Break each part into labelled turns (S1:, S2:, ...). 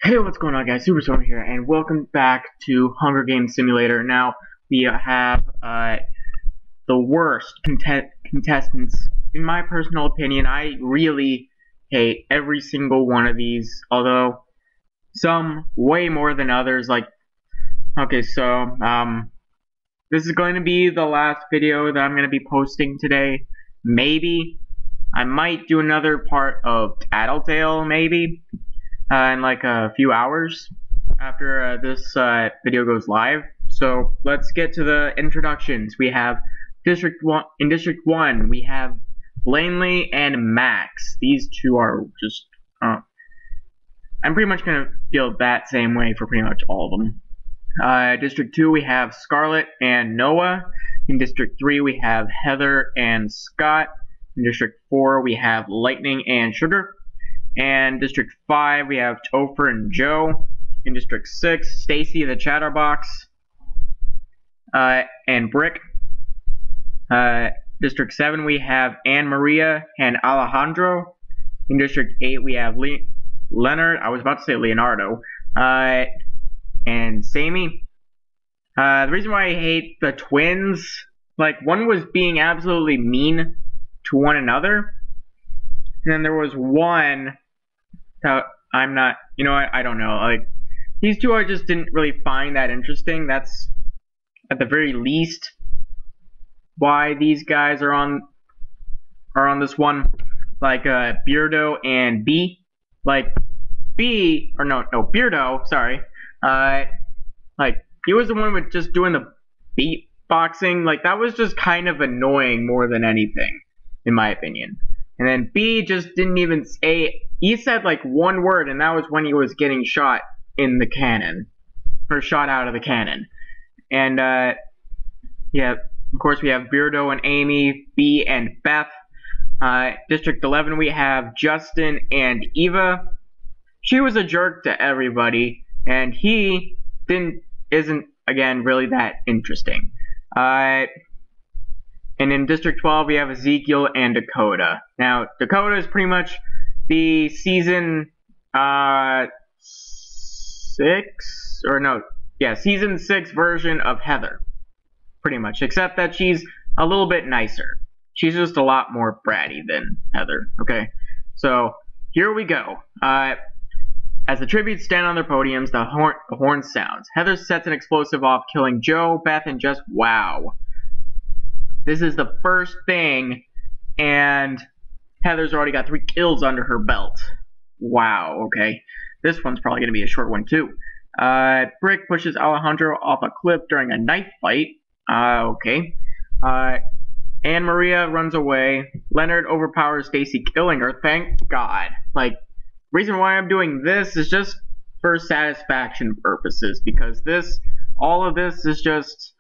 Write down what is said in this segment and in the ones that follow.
S1: Hey, what's going on, guys? Superstorm here, and welcome back to Hunger Games Simulator. Now, we have the worst contestants. In my personal opinion, I really hate every single one of these, although some way more than others. Okay, so, this is going to be the last video that I'm going to be posting today. Maybe. I might do another part of Tattletale, maybe. In like a few hours after this video goes live. So let's get to the introductions. We have District 1, we have Blanley and Max. These two are just, I'm pretty much going to feel that same way for pretty much all of them. District 2, we have Scarlett and Noah. In District 3, we have Heather and Scott. In District 4, we have Lightning and Sugar. And District 5, we have Topher and Joe. In District 6, Stacy the Chatterbox, and Brick. District 7, we have Anne Maria and Alejandro. In District 8, we have Leonard, I was about to say Leonardo, and Sammy. The reason why I hate the twins, like, one was being absolutely mean to one another. And then there was one that I'm not, you know what, I don't know, like, these two I just didn't really find that interesting. That's, at the very least, why these guys are on this one. Like, Beardo and B. Like, Beardo, sorry, like, he was the one with just doing the beatboxing. Like, that was just kind of annoying more than anything, in my opinion. And then B just didn't even say, he said like one word, and that was when he was getting shot in the cannon. Or shot out of the cannon. And, yeah, of course we have Beardo and Amy, B and Beth. District 11 we have Justin and Eva. She was a jerk to everybody, and he isn't, again, really that interesting. And in District 12, we have Ezekiel and Dakota. Now, Dakota is pretty much the season, season 6 version of Heather. Pretty much, except that she's a little bit nicer. She's just a lot more bratty than Heather, okay? So, here we go. As the tributes stand on their podiums, the horn sounds. Heather sets an explosive off, killing Joe, Beth, and just wow. This is the first thing, and Heather's already got 3 kills under her belt. Wow, okay. This one's probably going to be a short one, too. Brick pushes Alejandro off a cliff during a knife fight. Okay. Anne Maria runs away. Leonard overpowers Stacy, killing her. Thank God. Like, reason why I'm doing this is just for satisfaction purposes, because all of this is just...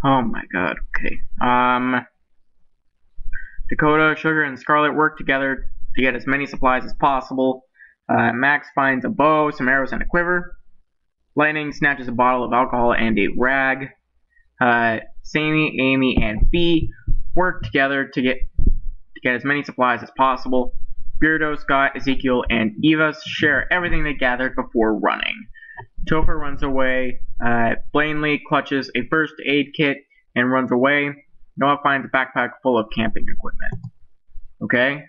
S1: Oh my God, okay. Dakota, Sugar, and Scarlett work together to get as many supplies as possible. Max finds a bow, some arrows, and a quiver. Lightning snatches a bottle of alcohol and a rag. Sammy, Amy, and B work together to get as many supplies as possible. Beardo, Scott, Ezekiel, and Eva share everything they gathered before running. Topher runs away. Blanley clutches a first aid kit and runs away. Noah finds a backpack full of camping equipment. Okay.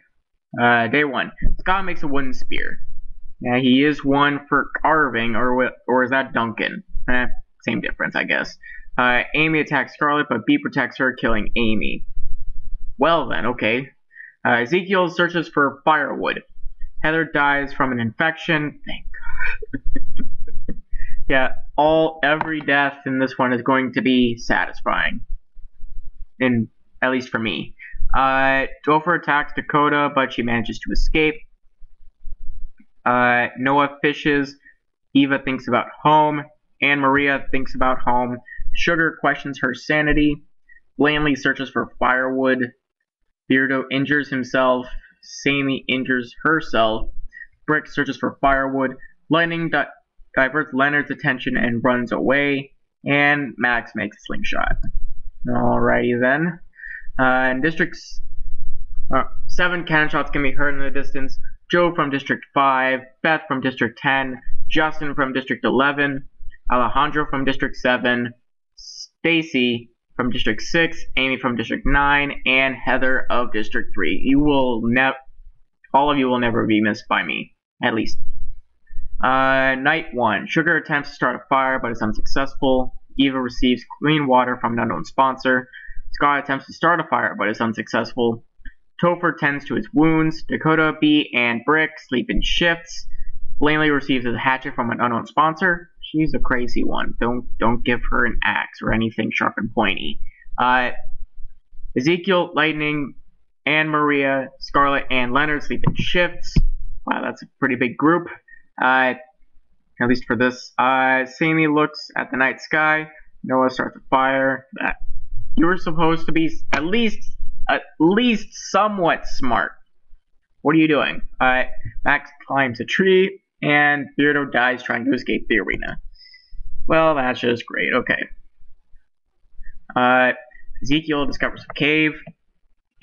S1: Day 1. Scott makes a wooden spear. Now, he is one for carving, or is that Duncan? Same difference, I guess. Amy attacks Scarlett, but B protects her, killing Amy. Well then, okay. Ezekiel searches for firewood. Heather dies from an infection. Thank God. Yeah, every death in this one is going to be satisfying. At least for me. Topher attacks Dakota, but she manages to escape. Noah fishes. Eva thinks about home. Anne Maria thinks about home. Sugar questions her sanity. Blanley searches for firewood. Beardo injures himself. Sammy injures herself. Brick searches for firewood. Lightning diverts Leonard's attention and runs away. And Max makes a slingshot. Alrighty then. In District 7, cannon shots can be heard in the distance. Joe from District 5, Beth from District 10, Justin from District 11, Alejandro from District 7, Stacy from District 6, Amy from District 9, and Heather of District 3. All of you will never be missed by me, at least. Night 1. Sugar attempts to start a fire, but is unsuccessful. Eva receives clean water from an unknown sponsor. Scott attempts to start a fire, but is unsuccessful. Topher tends to his wounds. Dakota, B, and Brick sleep in shifts. Blanley receives a hatchet from an unknown sponsor. She's a crazy one. Don't give her an axe or anything sharp and pointy. Ezekiel, Lightning, Anne Maria, Scarlet, and Leonard sleep in shifts. Wow, that's a pretty big group. At least for this. Sammy looks at the night sky. Noah starts a fire. You were supposed to be at least somewhat smart. What are you doing? Max climbs a tree, and Beardo dies trying to escape the arena. Well, that's just great. Okay. Ezekiel discovers a cave.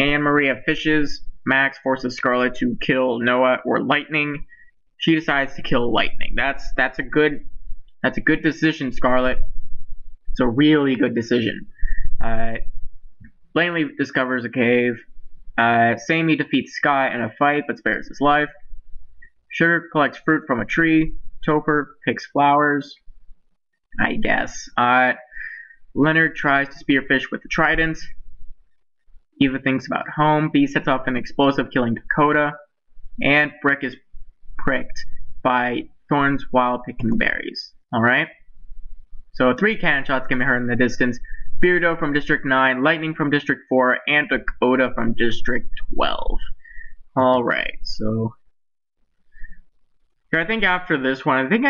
S1: Anne Maria fishes. Max forces Scarlet to kill Noah or Lightning. She decides to kill Lightning. That's a good decision, Scarlet. It's a really good decision. Blanley discovers a cave. Sammy defeats Scott in a fight but spares his life. Sugar collects fruit from a tree. Topher picks flowers, I guess. Leonard tries to spearfish with the trident. Eva thinks about home. B sets off an explosive, killing Dakota. And Brick is pricked by thorns while picking berries. Alright? So 3 cannon shots can be heard in the distance. Beardo from District 9, Lightning from District 4, and Dakota from District 12. Alright, so I think after this one, I think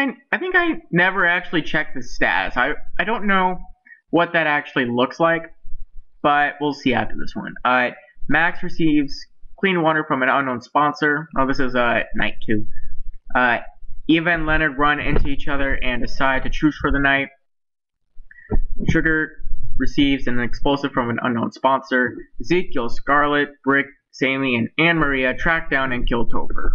S1: I never actually checked the status. I don't know what that actually looks like, but we'll see after this one. Max receives clean water from an unknown sponsor. Oh, this is night 2. Eva and Leonard run into each other and decide to choose for the night. Sugar receives an explosive from an unknown sponsor. Ezekiel, Scarlet, Brick, Sammy, and Anne Maria track down and kill Topher.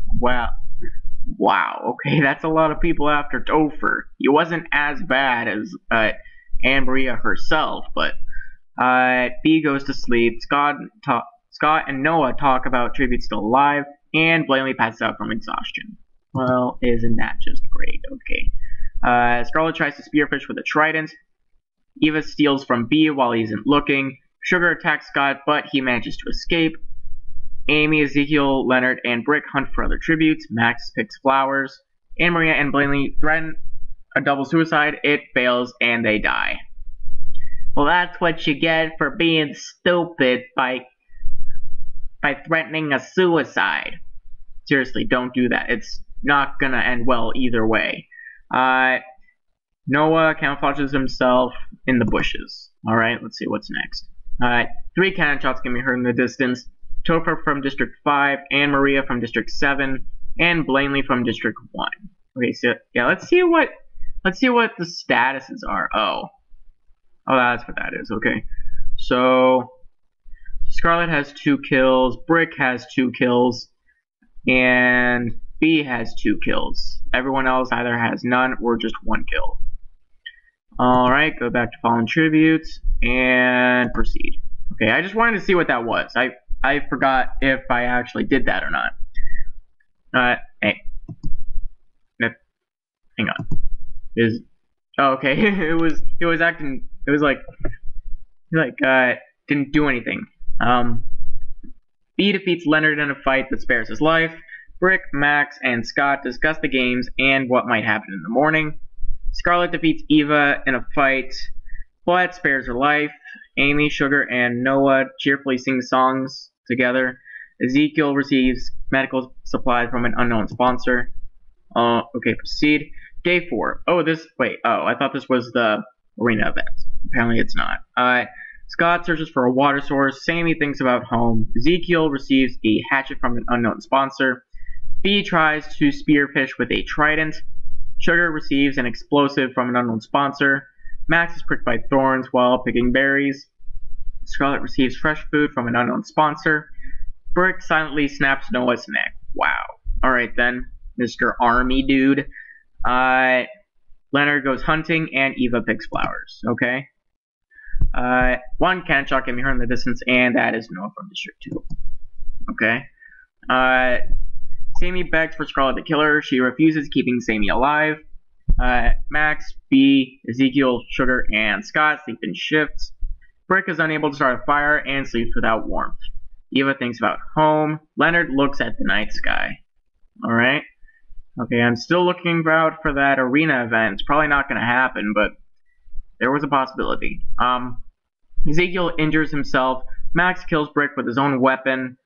S1: Wow, okay, that's a lot of people after Topher. He wasn't as bad as Anne Maria herself, but B goes to sleep. Scott and Noah talk about Tribute still alive, and Blanley passes out from exhaustion. Well, isn't that just great? Okay. Scarlet tries to spearfish with a trident. Eva steals from B while he isn't looking. Sugar attacks Scott, but he manages to escape. Amy, Ezekiel, Leonard, and Brick hunt for other tributes. Max picks flowers. Anne Maria and Blanley threaten a double suicide. It fails, and they die. Well, that's what you get for being stupid by threatening a suicide. Seriously, don't do that. It's not gonna end well either way. Noah camouflages himself in the bushes. Alright, let's see what's next. 3 cannon shots can be heard in the distance. Topher from District 5, Anne Maria from District 7, and Blanley from District 1. Okay, so yeah, let's see what the statuses are. Oh, that's what that is. Okay, so Scarlet has 2 kills, Brick has 2 kills, and B has 2 kills. Everyone else either has none or just 1 kill. Alright, go back to Fallen Tributes and proceed. Okay, I just wanted to see what that was. I forgot if I actually did that or not. Hey. Hang on. Okay, it was acting, it was like didn't do anything. B defeats Leonard in a fight that spares his life. Brick, Max, and Scott discuss the games and what might happen in the morning. Scarlet defeats Eva in a fight, but spares her life. Amy, Sugar, and Noah cheerfully sing songs together. Ezekiel receives medical supplies from an unknown sponsor. Okay, proceed. Day 4. I thought this was the arena event. Apparently it's not. Scott searches for a water source. Sammy thinks about home. Ezekiel receives a hatchet from an unknown sponsor. B tries to spearfish with a trident. Sugar receives an explosive from an unknown sponsor. Max is pricked by thorns while picking berries. Scarlet receives fresh food from an unknown sponsor. Brick silently snaps Noah's neck. Wow. Alright then, Mr. Army Dude. Leonard goes hunting, and Eva picks flowers. Okay. One cannon shot can be heard in the distance, and that is Noah from District 2. Okay. Sammy begs for Scarlet to kill her. She refuses, keeping Sammy alive. Max, B, Ezekiel, Sugar, and Scott sleep in shifts. Brick is unable to start a fire and sleeps without warmth. Eva thinks about home. Leonard looks at the night sky. Alright. Okay, I'm still looking out for that arena event. It's probably not going to happen, but there was a possibility. Ezekiel injures himself. Max kills Brick with his own weapon.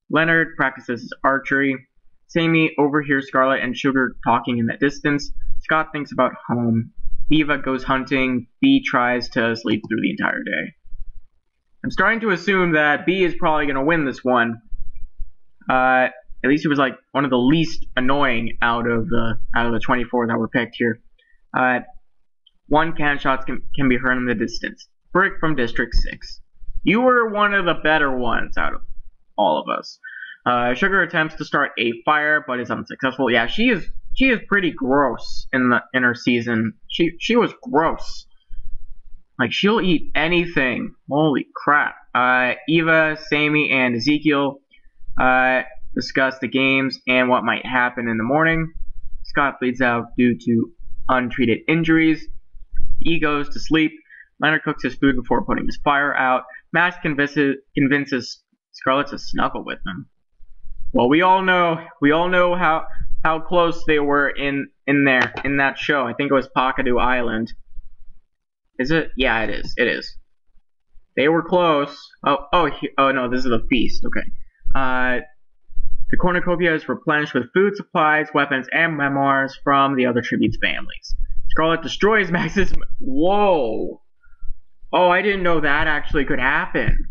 S1: Leonard practices his archery. Sammy overhears Scarlet and Sugar talking in the distance. Scott thinks about home. Eva goes hunting. B tries to sleep through the entire day. I'm starting to assume that B is probably going to win this one. At least it was like one of the least annoying out of the 24 that were picked here. One cannon shots can be heard in the distance. Brick from District 6. You were one of the better ones out of all of us. Sugar attempts to start a fire, but is unsuccessful. Yeah, she is pretty gross in her season. She was gross. Like, she'll eat anything. Holy crap. Eva, Sammy, and Ezekiel discuss the games and what might happen in the morning. Scott bleeds out due to untreated injuries. E goes to sleep. Leonard cooks his food before putting his fire out. Max convinces Scarlet to snuggle with him. Well, we all know how close they were in that show. I think it was Pakadu Island. Is it? Yeah, it is. It is. They were close. Oh no, this is the feast. Okay. The cornucopia is replenished with food supplies, weapons, and memoirs from the other tributes' families. Scarlet destroys Max's. Whoa. Oh, I didn't know that actually could happen.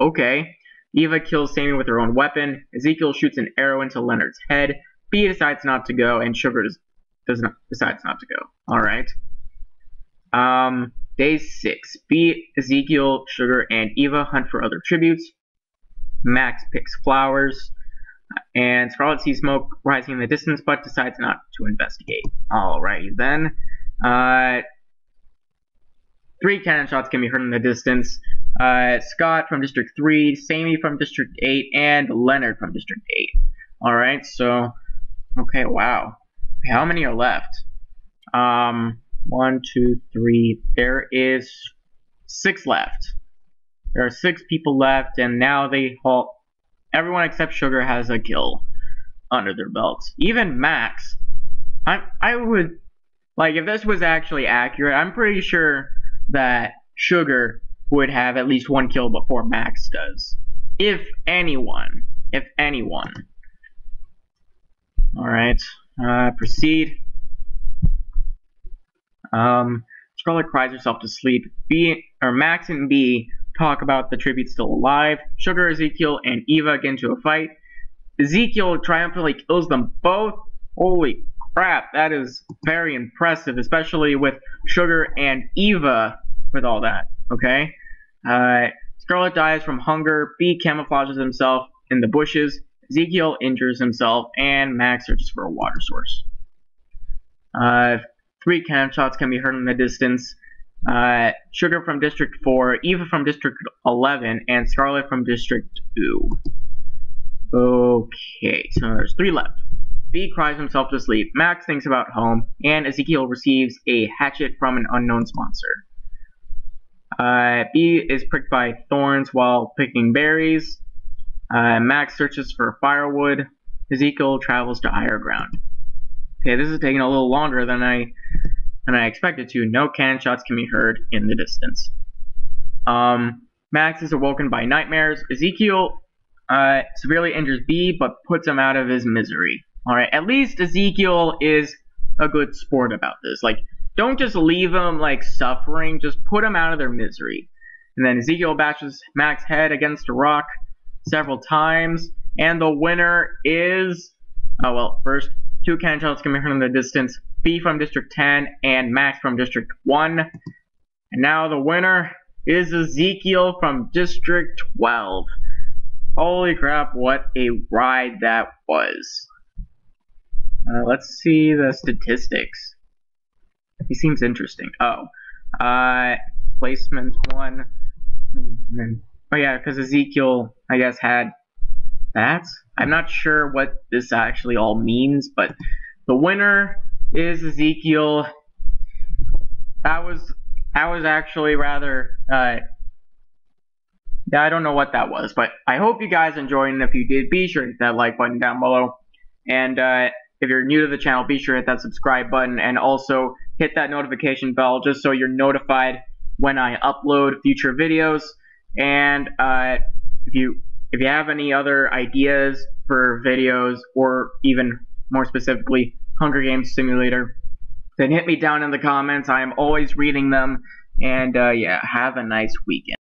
S1: Okay. Eva kills Sammy with her own weapon. Ezekiel shoots an arrow into Leonard's head. B decides not to go, and Sugar decides not to go. Alright. Day 6. B, Ezekiel, Sugar, and Eva hunt for other tributes. Max picks flowers. And Scarlet sees smoke rising in the distance, but decides not to investigate. Alrighty then. 3 cannon shots can be heard in the distance. Scott from District 3, Sammy from District 8, and Leonard from District 8. Alright, so... Okay, wow. How many are left? 1, 2, 3... There is 6 left. There are 6 people left, and now they all... Everyone except Sugar has a kill under their belts. Even Max. I would... Like, if this was actually accurate, I'm pretty sure that Sugar would have at least 1 kill before Max does. If anyone. If anyone. Alright. Proceed. Scarlet cries herself to sleep. Max and B talk about the tribute still alive. Sugar, Ezekiel, and Eva get into a fight. Ezekiel triumphantly kills them both. Holy crap, that is very impressive, especially with Sugar and Eva with all that, okay? Scarlet dies from hunger. B camouflages himself in the bushes. Ezekiel injures himself, and Max searches for a water source. 3 cannon shots can be heard in the distance. Sugar from District 4, Eva from District 11, and Scarlet from District 2. Okay, so there's 3 left. B cries himself to sleep. Max thinks about home, and Ezekiel receives a hatchet from an unknown sponsor. B is pricked by thorns while picking berries. Max searches for firewood. Ezekiel travels to higher ground. Okay, this is taking a little longer than I expected to. No cannon shots can be heard in the distance. Max is awoken by nightmares. Ezekiel severely injures B, but puts him out of his misery. Alright, at least Ezekiel is a good sport about this. Like, don't just leave them, like, suffering. Just put them out of their misery. And then Ezekiel bashes Max's head against a rock several times. And the winner is... Oh, well, first, 2 cannon shots can be heard in the distance. B from District 10 and Max from District 1. And now the winner is Ezekiel from District 12. Holy crap, what a ride that was. Let's see the statistics. He seems interesting. Oh, placement 1. Oh yeah, because Ezekiel, I guess, had that. I'm not sure what this actually all means, but the winner is Ezekiel. That was actually rather. Yeah, I don't know what that was, but I hope you guys enjoyed, and if you did, be sure to hit that like button down below. And if you're new to the channel, be sure to hit that subscribe button, and also hit that notification bell just so you're notified when I upload future videos. And if you have any other ideas for videos, or even more specifically Hunger Games Simulator, then hit me down in the comments. I am always reading them. And yeah, have a nice weekend.